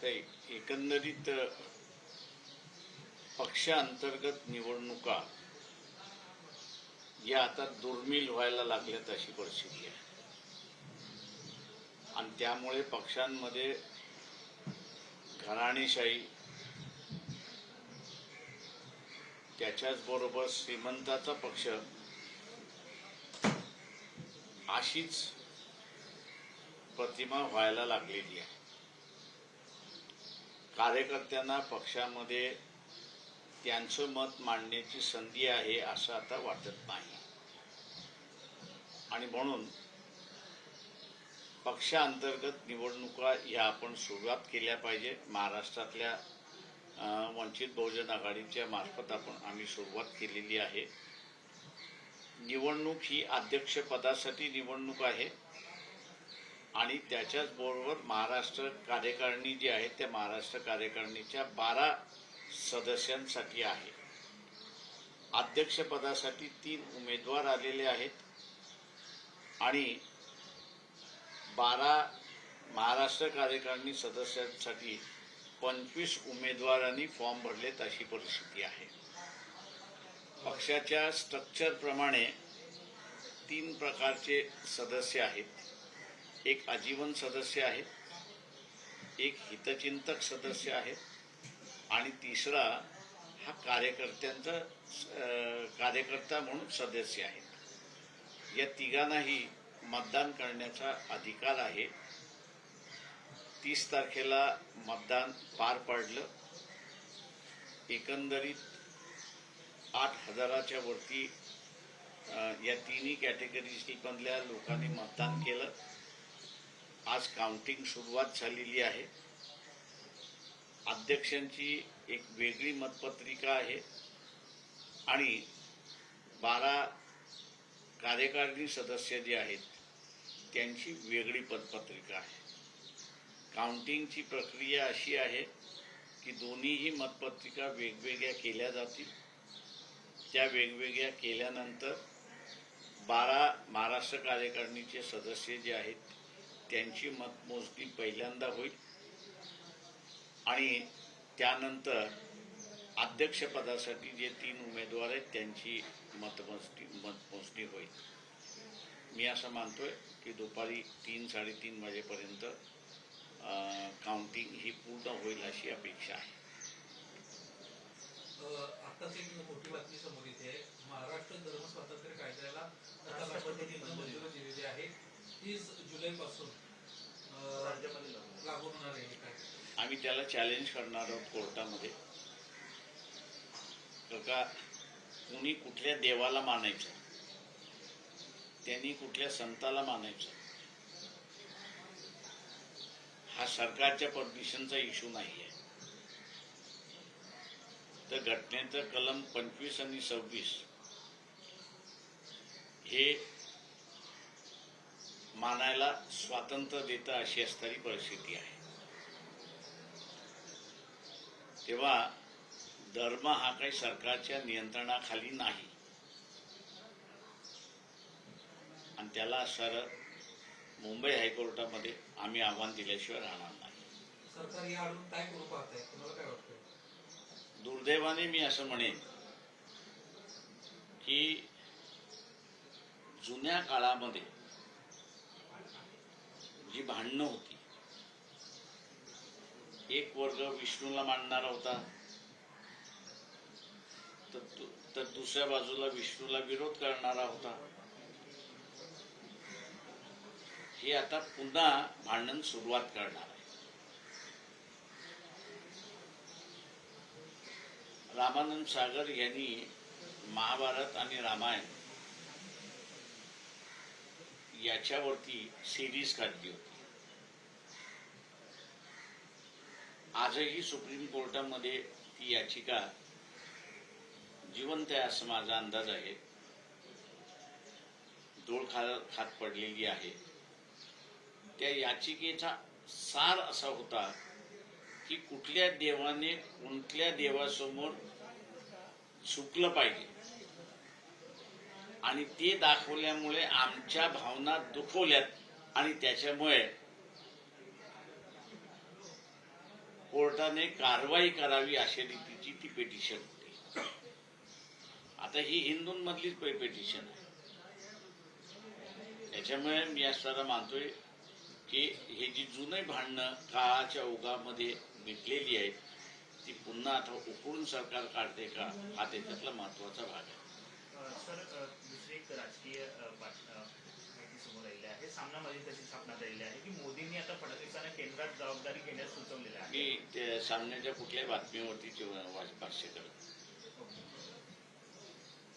एकंदरीत पक्षांतर्गत निवडणुका या आता दुर्मिळ व्हायला लागल्यात अशी परिस्थिती आहे आणि त्यामुळे पक्षांमध्ये घराणेशाही त्याच्याच बरोबर श्रीमंताचा पक्ष अशीच प्रतिमा व्हायला लागलेली आहे। कार्यकर्त्यांना पक्षामध्ये त्यांचं मत मांडण्याची संधी आहे असं आता वाटत नाही आणि म्हणून पक्षांतर्गत निवडणुका ह्या आपण सुरुवात केल्या पाहिजे। महाराष्ट्रातल्या वंचित बहुजन आघाडीच्या मार्फत आम्ही सुरुवात केलेली आहे। निवडणूक ही अध्यक्षपदासाठी निवडणूक आहे आणि त्याच्याच बरोबर महाराष्ट्र कार्यकारिणी जी आहे त्या महाराष्ट्र कार्यकारिणीच्या 12 सदस्यांसाठी आहे। अध्यक्षपदासाठी 3 उमेदवार आलेले आहेत आणि 12 महाराष्ट्र कार्यकारिणी सदस्यांसाठी 25 उमेदवारांनी फॉर्म भरलेत अशी परिस्थिती आहे। पक्षाच्या स्ट्रक्चर प्रमाणे 3 प्रकारचे सदस्य आहेत। एक आजीवन सदस्य आहे, एक हितचिंतक सदस्य आहे आणि तिसरा हा कार्यकर्ता म्हणून सदस्य आहे। या तिघांनाही मतदान करण्याचा अधिकार आहे। 30 तारखेला मतदान पार पडलं। एकंदरीत 8,000च्या वरती या तिन्ही कॅटेगरीजमधल्या लोकांनी मतदान केलं। आज काउंटिंग सुरुवात झालेली आहे। अध्यक्षांची एक वेगळी मतपत्रिका आहे आणि 12 कार्यकारिणी सदस्य जे आहेत त्यांची वेगळी मतपत्रिका आहे। काउंटिंगची प्रक्रिया अशी आहे की दोन्हीही मतपत्रिका वेगवेगळ्या केल्या जातील। त्या वेगवेगळ्या केल्यानंतर 12 महाराष्ट्र कार्यकारिणीचे सदस्य जे आहेत त्यांची मतमोजणी पहिल्यांदा होईल आणि त्यानंतर अध्यक्षपदासाठी जे 3 उमेदवार आहेत त्यांची मतमोजणी होईल। मी असं मानतोय की दुपारी 3-3:30 वाजेपर्यंत काउंटिंग ही पूर्ण होईल अशी अपेक्षा आहे। आताच एक मोठी बातमी समोर येते आहे। महाराष्ट्र धर्म स्वातंत्र्य कायद्याला राष्ट्रपतींनी मंजुरी दिलेली आहे। 30 जुलैपासून राज्यामध्ये लागू होणार आहे। काय आम्ही त्याला चॅलेंज करणार आहोत कोर्टामध्ये। का कुणी कुठल्या देवाला मानायचं, त्यांनी कुठल्या संताला मानायचं, हा सरकारच्या परमिशनचा इश्यू नाही आहे। तर घटनेचं कलम 25 आणि 26 हे मानायला स्वातंत्र्य देतं अशी असणारी परिस्थिती आहे। तेव्हा धर्म हा काही सरकारच्या नियंत्रणाखाली नाही आणि त्याला मुंबई हायकोर्टामध्ये आम्ही आव्हान दिल्याशिवाय राहणार नाही। सरकार याआडून काय करू पाहत आहे, तुम्हाला काय वाटतं? दुर्दैवाने मी असं म्हणेन की जुन्या काळामध्ये जी भांडणं होती, एक वर्ग विष्णूला मानणारा होता तर दुसऱ्या बाजूला विष्णूला विरोध करणारा होता। हे आता पुन्हा भांडण सुरुवात करणार आहे। रामानंद सागर यांनी महाभारत आणि रामायण याच्यावरती सिरीज काढली होती। आजही सुप्रीम कोर्टामध्ये ती याचिका जिवंत आहे असं माझा अंदाज आहे। डोळ खात पडलेली आहे। त्या याचिकेचा सार असा होता की कुठल्या देवाने कोणत्या देवासमोर झुकलं पाहिजे आणि ते दाखवल्यामुळे आमच्या भावना दुखवल्यात आणि त्याच्यामुळे कोर्टाने कारवाई करावी अशा रीतीची ती पिटिशन होती. आता ही हिंदूंमधलीच पिटिशन आहे. त्याच्यामुळे मी असताना मानतोय की हे जी जुने भांडणं काळाच्या ओघामध्ये मिटलेली आहेत ती पुन्हा आता उकळून सरकार काढते का, हा त्याच्यातला महत्वाचा भाग आहे. सर, दुसरी एक राजकीय माहिती समोर आलेली आहे. सामनामध्ये तशी छापण्यात आलेली आहे की मोदींनी आता फडणवीसांना केंद्रात जबाबदारी घेण्यास सुचवलेलं आहे. मी त्या सामन्याच्या कुठल्याही बातमीवरती भाष्य करतो.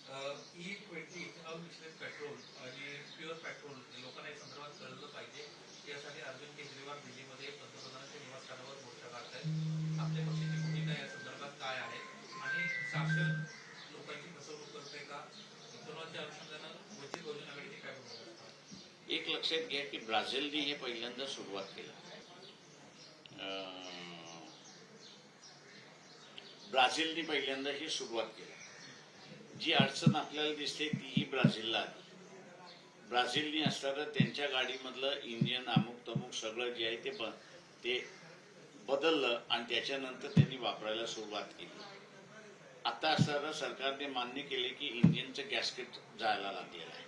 E20 अमिश्रित पेट्रोल आणि प्युअर पेट्रोल लोकांना या संदर्भात कळलं पाहिजे. यासाठी अरविंद केजरीवाल दिल्लीमध्ये पंतप्रधानांच्या निवासस्थानावर मोर्चा काढतायत. आपल्या पक्षाची भूमिका या संदर्भात काय आहे आणि शासन लोकांची फसवणूक करते का? कोरोनाच्या अनुषंगानं वंचित बहुजन आघाडीची काय भूमिका असणार? एक लक्षात घ्या की ब्राझीलने हे पहिल्यांदा सुरुवात केलं. ब्राझीलने पहिल्यांदा ही सुरुवात केली. जी अडचण आपल्याला दिसते तीही ब्राझीलला आली. ब्राझीलने असताना त्यांच्या गाडीमधलं इंजिन अमुक तमुक सगळं जे आहे ते बदललं आणि त्याच्यानंतर त्यांनी वापरायला सुरुवात केली. आता असताना सरकारने मान्य केले की इंजिनचं गॅस्केट जायला लागलेलं आहे.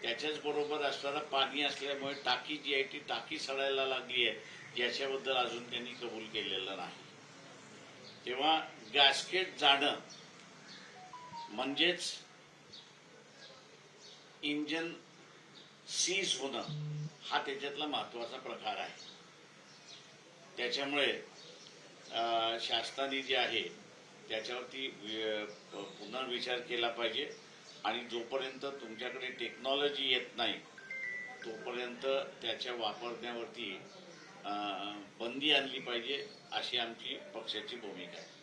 त्याच्याच बरोबर असताना पाणी असल्यामुळे टाकी जी आहे ती टाकी सडायला लागली आहे, ज्याच्याबद्दल अजून त्यांनी कबूल केलेलं नाही. तेव्हा गॅस्केट जाणं म्हणजेच इंजन सीज होणं हा त्याच्यातला महत्वाचा प्रकार आहे. त्याच्यामुळे शासनाने जे आहे त्याच्यावरती पुनर्विचार केला पाहिजे आणि जोपर्यंत तुमच्याकडे टेक्नॉलॉजी येत नाही तोपर्यंत त्याच्या वापरण्यावरती बंदी आणली पाहिजे अशी आमची पक्षाची भूमिका आहे.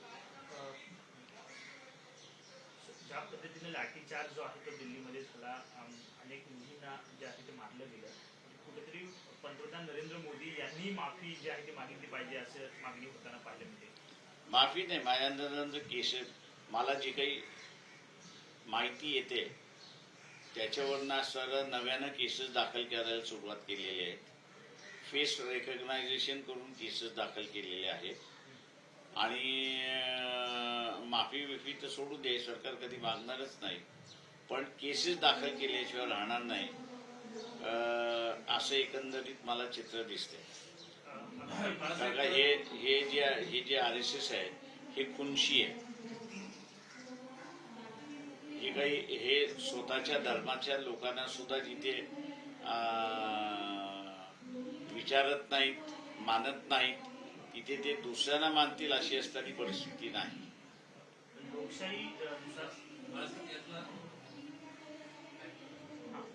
ज्या पद्धतीने लाठीचार्ज जो आहे तो दिल्लीमध्ये झाला, अनेक मुलींना जे आहे ते मारलं गेलं, कुठेतरी पंतप्रधान नरेंद्र मोदी यांनी माफी जी आहे ती मागितली पाहिजे असं मागणी होताना पाहिलं मिळते. माफी नाही, माझ्या केसेस मला जी काही माहिती येते त्याच्यावरनं सर नव्यानं केसेस दाखल करायला सुरुवात केलेली आहे. फेस रेकग्नायझेशन करून केसेस दाखल केलेले आहेत आणि माफी बिफी तर सोडू दे, सरकार कधी मागणारच नाही, पण केसेस दाखल केल्याशिवाय राहणार नाही असं एकंदरीत मला चित्र दिसते. कारण हे जे RSS आहे हे खुनशी आहे. हे स्वतःच्या धर्माच्या लोकांना सुद्धा जिथे विचारत नाहीत, मानत नाहीत, तिथे ते दुसऱ्यांना मानतील अशी असणारी परिस्थिती नाही.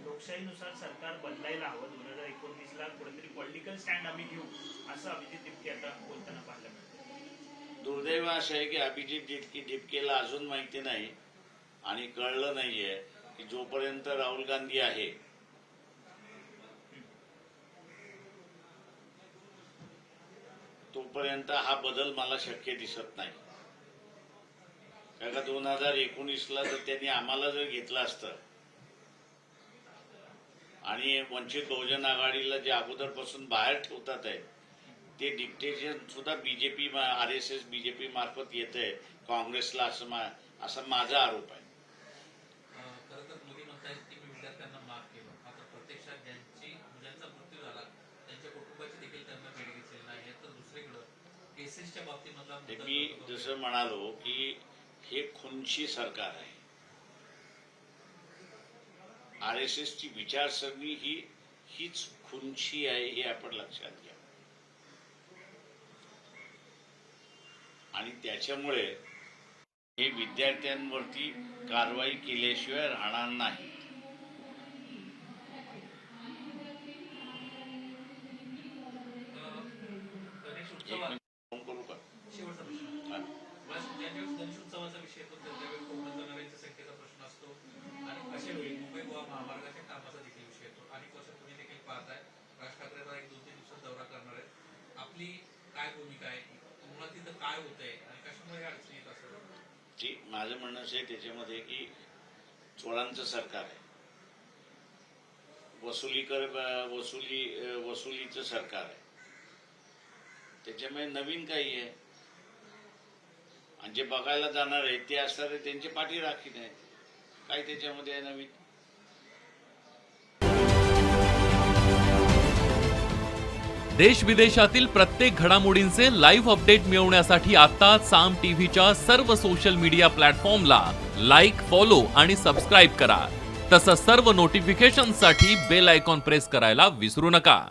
लोकशाहीनुसार सरकार बदलायला हवं. 2019ला कुठेतरी पॉलिटिकल स्टँड आम्ही घेऊ असं अभिजित दिपके आता बोलताना पाहायला मिळतं. दुर्दैव असं आहे की अभिजित दिपकेला अजून माहिती नाही आणि कळलं नाहीये की जोपर्यंत राहुल गांधी आहे तोपर्यंत हा बदल मला शक्य दिसत नाही. कारण 2019ला जर त्यांनी आम्हाला जर घेतलं असतं आणि वंचित बहुजन आघाडीला जे अगोदरपासून बाहेर ठेवतात आहे ते डिक्टेशन सुद्धा बीजेपी RSS बीजेपी मार्फत येत आहे काँग्रेसला, असा माझा आरोप आहे. खरं तर मोदी म्हणतायत की मी विद्यार्थ्यांना माफ केलं, मात्र प्रत्यक्षात ज्यांचा मृत्यू झाला त्यांच्या कुटुंबाची देखील त्यांना भेट घेतलेली नाही. तर दुसरीकडं केसेसच्या बाबतीमधला मी जसं म्हणालो की हे खुनशी सरकार आहे. RSSची विचारसरणी हीच खुनशी आहे हे आपण लक्षात घ्या. आणि त्याच्यामुळे हे विद्यार्थ्यांवरती कारवाई केल्याशिवाय राहणार नाही. करू का? शेवटचा प्रश्न, ज्यावेळेस गणेशोत्सवाचा विषय येतो त्यावेळी कोकणात जाणाऱ्यांच्या संख्येचा प्रश्न असतो आणि अशा वेळी मुंबई गोवा महामार्गाच्या कामाचा देखील विषय येतो. अनेक वर्ष तुम्ही देखील पाहताय राज ठाकरे आता 1-2-3 दिवसात दौरा करणार आहेत. आपली काय भूमिका आहे, मुळात तिथं काय होतंय आणि कशामुळे अडचणी येत असेल? माझं म्हणणं असं आहे त्याच्यामध्ये की चोरांचं सरकार आहे, वसुलीचं सरकार आहे. त्याच्यामुळे नवीन काही आहे. आणि जे बघायला जाणार आहेत ते असणारे त्यांची पाठी राखील आहे. काय त्याच्यामध्ये आहे नवीन? देश विदेशातील प्रत्येक घडामोडींचे लाईव्ह अपडेट मिळवण्यासाठी आता साम टीव्हीच्या सर्व सोशल मीडिया प्लॅटफॉर्मला लाईक, फॉलो आणि सबस्क्राईब करा. तसंच सर्व नोटिफिकेशनसाठी बेल आयकॉन प्रेस करायला विसरू नका.